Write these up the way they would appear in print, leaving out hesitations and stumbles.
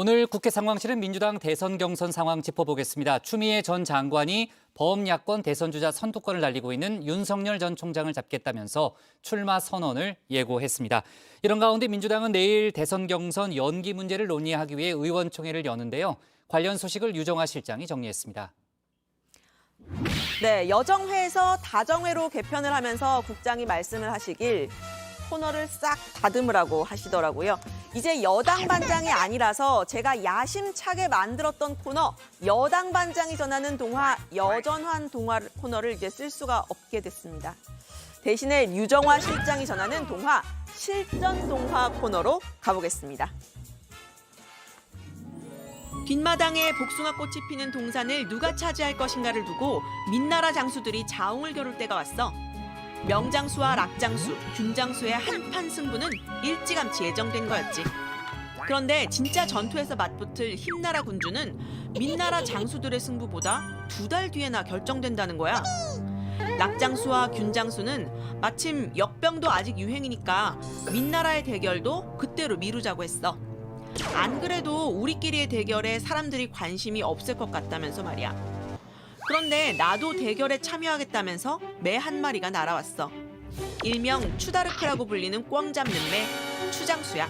오늘 국회 상황실은 민주당 대선 경선 상황 짚어보겠습니다. 추미애 전 장관이 범야권 대선 주자 선두권을 달리고 있는 윤석열 전 총장을 잡겠다면서 출마 선언을 예고했습니다. 이런 가운데 민주당은 내일 대선 경선 연기 문제를 논의하기 위해 의원총회를 여는데요. 관련 소식을 유정화 실장이 정리했습니다. 네, 여정회에서 다정회로 개편을 하면서 국장이 말씀을 하시길 코너를 싹 다듬으라고 하시더라고요. 이제 여당 반장이 아니라서 제가 야심차게 만들었던 코너 여당 반장이 전하는 동화 여전환 동화 코너를 이제 쓸 수가 없게 됐습니다. 대신에 유정화 실장이 전하는 동화 실전 동화 코너로 가보겠습니다. 뒷마당에 복숭아꽃이 피는 동산을 누가 차지할 것인가를 두고 민나라 장수들이 자웅을 겨룰 때가 왔어. 명장수와 락장수, 균장수의 한판 승부는 일찌감치 예정된 거였지. 그런데 진짜 전투에서 맞붙을 힘나라 군주는 민나라 장수들의 승부보다 2달 뒤에나 결정된다는 거야. 락장수와 균장수는 마침 역병도 아직 유행이니까 민나라의 대결도 그때로 미루자고 했어. 안 그래도 우리끼리의 대결에 사람들이 관심이 없을 것 같다면서 말이야. 그런데 나도 대결에 참여하겠다면서 매 한 마리가 날아왔어. 일명 추다르크라고 불리는 꿩 잡는 매, 추장수야.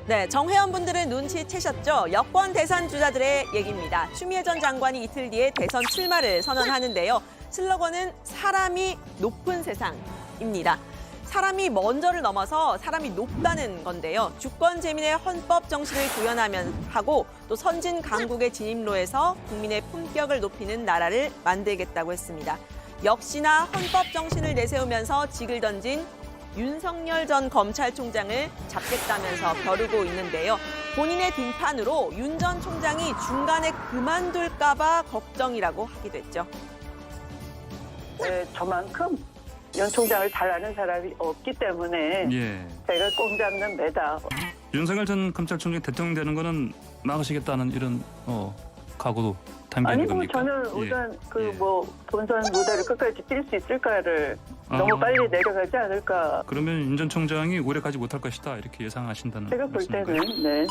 네, 정회원분들은 눈치채셨죠? 여권 대선 주자들의 얘기입니다. 추미애 전 장관이 이틀 뒤에 대선 출마를 선언하는데요. 슬로건은 사람이 높은 세상입니다. 사람이 먼저를 넘어서 사람이 높다는 건데요. 주권 재민의 헌법 정신을 구현하고 또 선진 강국의 진입로에서 국민의 품격을 높이는 나라를 만들겠다고 했습니다. 역시나 헌법 정신을 내세우면서 직을 던진 윤석열 전 검찰총장을 잡겠다면서 벼르고 있는데요. 본인의 등판으로 윤 전 총장이 중간에 그만둘까 봐 걱정이라고 하기도 했죠. 저만큼 윤 총장을 잘 아는 사람이 없기 때문에 제가 꽁 잡는 매다. 윤석열 전 검찰총장이 대통령 되는 거는 막으시겠다는 이런 각오도 담겨있는 겁니까? 저는 우선 본선 무대를 끝까지 뛸 수 있을까를 너무 빨리 내려가지 않을까. 그러면 윤 전 총장이 오래 가지 못할 것이다 이렇게 예상하신다는 제가 볼 때는 말씀인가요?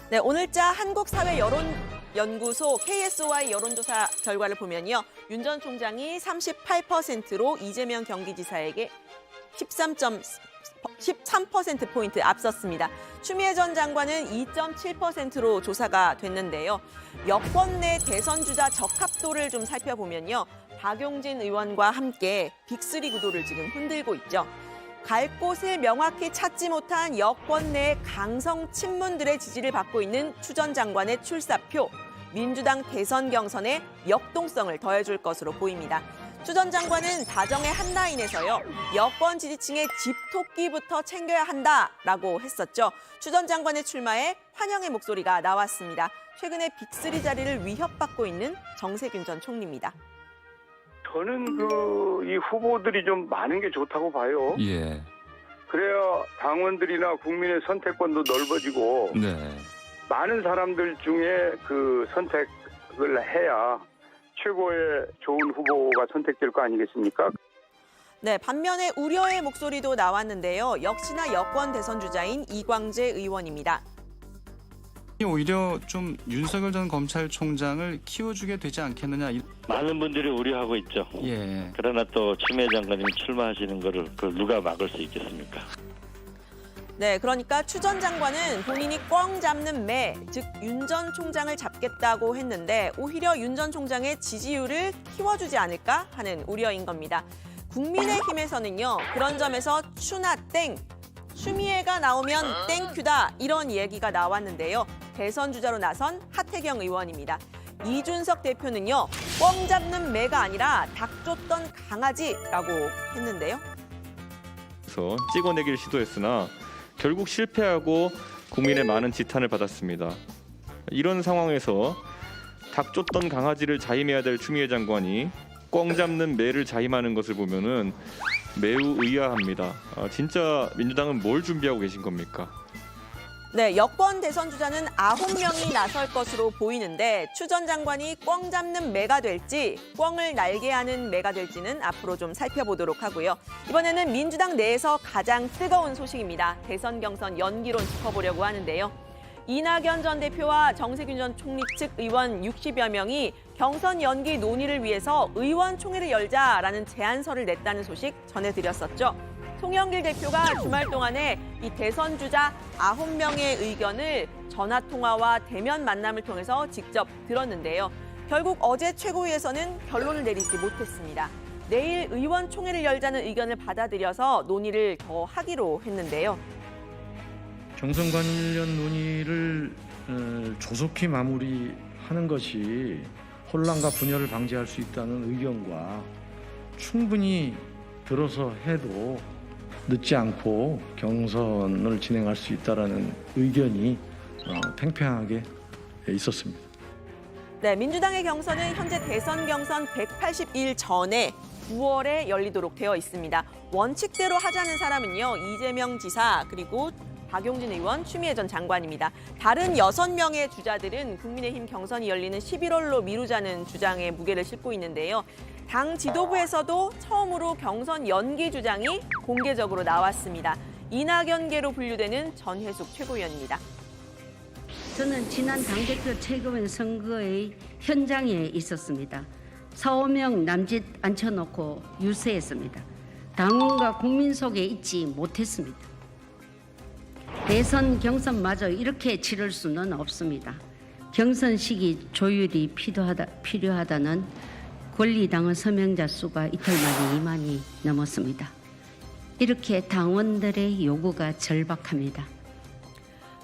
네, 오늘자 한국사회여론연구소 KSOI 여론조사 결과를 보면요. 윤 전 총장이 38%로 이재명 경기지사에게 13%포인트 앞섰습니다. 추미애 전 장관은 2.7%로 조사가 됐는데요. 여권 내 대선 주자 적합도를 좀 살펴보면요. 박용진 의원과 함께 빅3 구도를 지금 흔들고 있죠. 갈 곳을 명확히 찾지 못한 여권 내 강성 친문들의 지지를 받고 있는 추 전 장관의 출사표, 민주당 대선 경선에 역동성을 더해줄 것으로 보입니다. 추 전 장관은 다정의 한 라인에서요. 여권 지지층의 집토끼부터 챙겨야 한다라고 했었죠. 추 전 장관의 출마에 환영의 목소리가 나왔습니다. 최근에 빅3 자리를 위협받고 있는 정세균 전 총리입니다. 저는 이 후보들이 좀 많은 게 좋다고 봐요. 예. 그래야 당원들이나 국민의 선택권도 넓어지고 많은 사람들 중에 그 선택을 해야 최고의 좋은 후보가 선택될 거 아니겠습니까? 네, 반면에 우려의 목소리도 나왔는데요. 역시나 여권 대선 주자인 이광재 의원입니다. 오히려 좀 윤석열 전 검찰총장을 키워주게 되지 않겠느냐. 많은 분들이 우려하고 있죠. 예. 그러나 또 추미애 장관님이 출마하시는 거를 그걸 누가 막을 수 있겠습니까? 네, 그러니까 추 전 장관은 본인이 꿩 잡는 매, 즉 윤 전 총장을 잡겠다고 했는데 오히려 윤 전 총장의 지지율을 키워주지 않을까 하는 우려인 겁니다. 국민의힘에서는요, 그런 점에서 추나 땡, 추미애가 나오면 땡큐다 이런 얘기가 나왔는데요. 대선 주자로 나선 하태경 의원입니다. 이준석 대표는요, 꿩 잡는 매가 아니라 닭 쫓던 강아지라고 했는데요. 그래서 찍어내기를 시도했으나 결국 실패하고 국민의 많은 지탄을 받았습니다. 이런 상황에서 닭 쫓던 강아지를 자임해야 될 추미애 장관이 꿩 잡는 매를 자임하는 것을 보면은 매우 의아합니다. 진짜 민주당은 뭘 준비하고 계신 겁니까? 네, 여권 대선 주자는 9명이 나설 것으로 보이는데 추 전 장관이 꽝 잡는 매가 될지 꽝을 날게 하는 매가 될지는 앞으로 좀 살펴보도록 하고요. 이번에는 민주당 내에서 가장 뜨거운 소식입니다. 대선 경선 연기론 짚어보려고 하는데요. 이낙연 전 대표와 정세균 전 총리 측 의원 60여 명이 경선 연기 논의를 위해서 의원총회를 열자라는 제안서를 냈다는 소식 전해드렸었죠. 송영길 대표가 주말 동안에 이 대선 주자 9명의 의견을 전화 통화와 대면 만남을 통해서 직접 들었는데요. 결국 어제 최고위에서는 결론을 내리지 못했습니다. 내일 의원총회를 열자는 의견을 받아들여서 논의를 더 하기로 했는데요. 경선 관련 논의를 조속히 마무리하는 것이 혼란과 분열을 방지할 수 있다는 의견과 충분히 들어서 해도 늦지 않고 경선을 진행할 수 있다는 의견이 팽팽하게 있었습니다. 네, 민주당의 경선은 현재 대선 경선 180일 전에 9월에 열리도록 되어 있습니다. 원칙대로 하자는 사람은요, 이재명 지사 그리고 박용진 의원, 추미애 전 장관입니다. 다른 6명의 주자들은 국민의힘 경선이 열리는 11월로 미루자는 주장에 무게를 싣고 있는데요. 당 지도부에서도 처음으로 경선 연기 주장이 공개적으로 나왔습니다. 이낙연계로 분류되는 전혜숙 최고위원입니다. 저는 지난 당대표 최고위원 선거의 현장에 있었습니다. 4, 5명 남짓 앉혀놓고 유세했습니다. 당원과 국민 속에 있지 못했습니다. 대선 경선마저 이렇게 치를 수는 없습니다. 경선 시기 조율이 필요하다는 권리당원 서명자 수가 이틀 만에 2만이 넘었습니다. 이렇게 당원들의 요구가 절박합니다.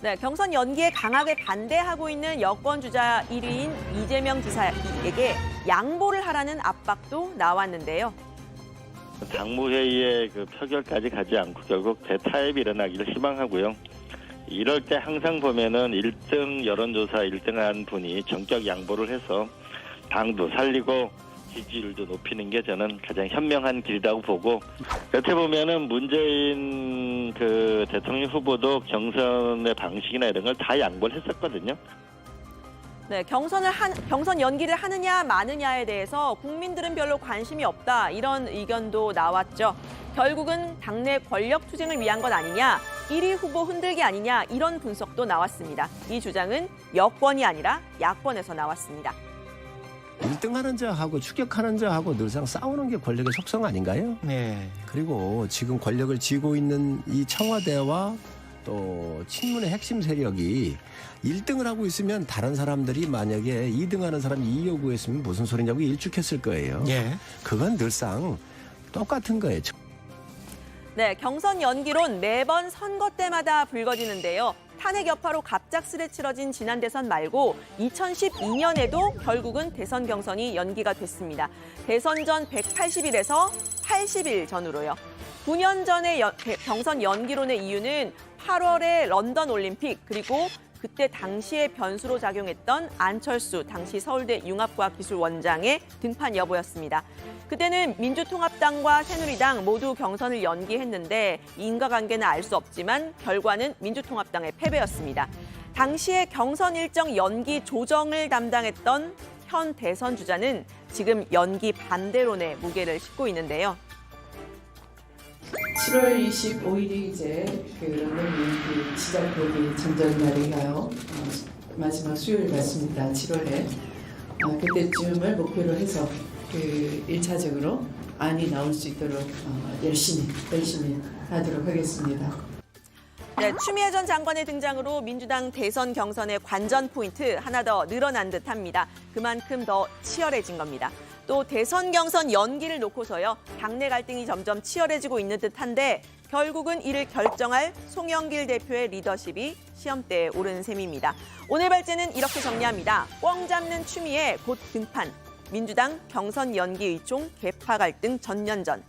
네, 경선 연기에 강하게 반대하고 있는 여권 주자 1위인 이재명 지사에게 양보를 하라는 압박도 나왔는데요. 당무회의의 그 표결까지 가지 않고 결국 대타협이 일어나기를 희망하고요. 이럴 때 항상 보면은 1등 여론조사 1등한 분이 전격 양보를 해서 당도 살리고 지지율도 높이는 게 저는 가장 현명한 길이라고 보고, 여태 보면은 문재인 그 대통령 후보도 경선의 방식이나 이런 걸 다 양보를 했었거든요. 네, 경선 연기를 하느냐 마느냐에 대해서 국민들은 별로 관심이 없다, 이런 의견도 나왔죠. 결국은 당내 권력 투쟁을 위한 것 아니냐, 1위 후보 흔들기 아니냐, 이런 분석도 나왔습니다. 이 주장은 여권이 아니라 야권에서 나왔습니다. 1등하는 자하고 추격하는 자하고 늘상 싸우는 게 권력의 속성 아닌가요? 네. 그리고 지금 권력을 쥐고 있는 이 청와대와 또 친문의 핵심 세력이 1등을 하고 있으면 다른 사람들이 만약에 2등하는 사람이 2 요구했으면 무슨 소리냐고 일축했을 거예요. 예. 그건 늘상 똑같은 거예요. 네, 경선 연기론 매번 선거 때마다 불거지는데요. 탄핵 여파로 갑작스레 치러진 지난 대선 말고 2012년에도 결국은 대선 경선이 연기가 됐습니다. 대선 전 180일에서 80일 전으로요. 9년 전의 경선 연기론의 이유는 8월의 런던 올림픽, 그리고 그때 당시에 변수로 작용했던 안철수 당시 서울대 융합과학기술원장의 등판 여부였습니다. 그때는 민주통합당과 새누리당 모두 경선을 연기했는데 인과관계는 알 수 없지만 결과는 민주통합당의 패배였습니다. 당시에 경선 일정 연기 조정을 담당했던 현 대선 주자는 지금 연기 반대론에 무게를 싣고 있는데요. 7월 25일이 이제 그 런던 올림픽 시작되기 전날인가요? 마지막 수요일 같습니다. 7월에 그때쯤을 목표로 해서 그 1차적으로 안이 나올 수 있도록 열심히 하도록 하겠습니다. 네, 추미애 전 장관의 등장으로 민주당 대선 경선의 관전 포인트 하나 더 늘어난 듯합니다. 그만큼 더 치열해진 겁니다. 또 대선 경선 연기를 놓고서요, 당내 갈등이 점점 치열해지고 있는 듯한데 결국은 이를 결정할 송영길 대표의 리더십이 시험대에 오른 셈입니다. 오늘 발제는 이렇게 정리합니다. 꽝 잡는 추미애 곧 등판. 민주당 경선 연기 의총 개파 갈등 전년전.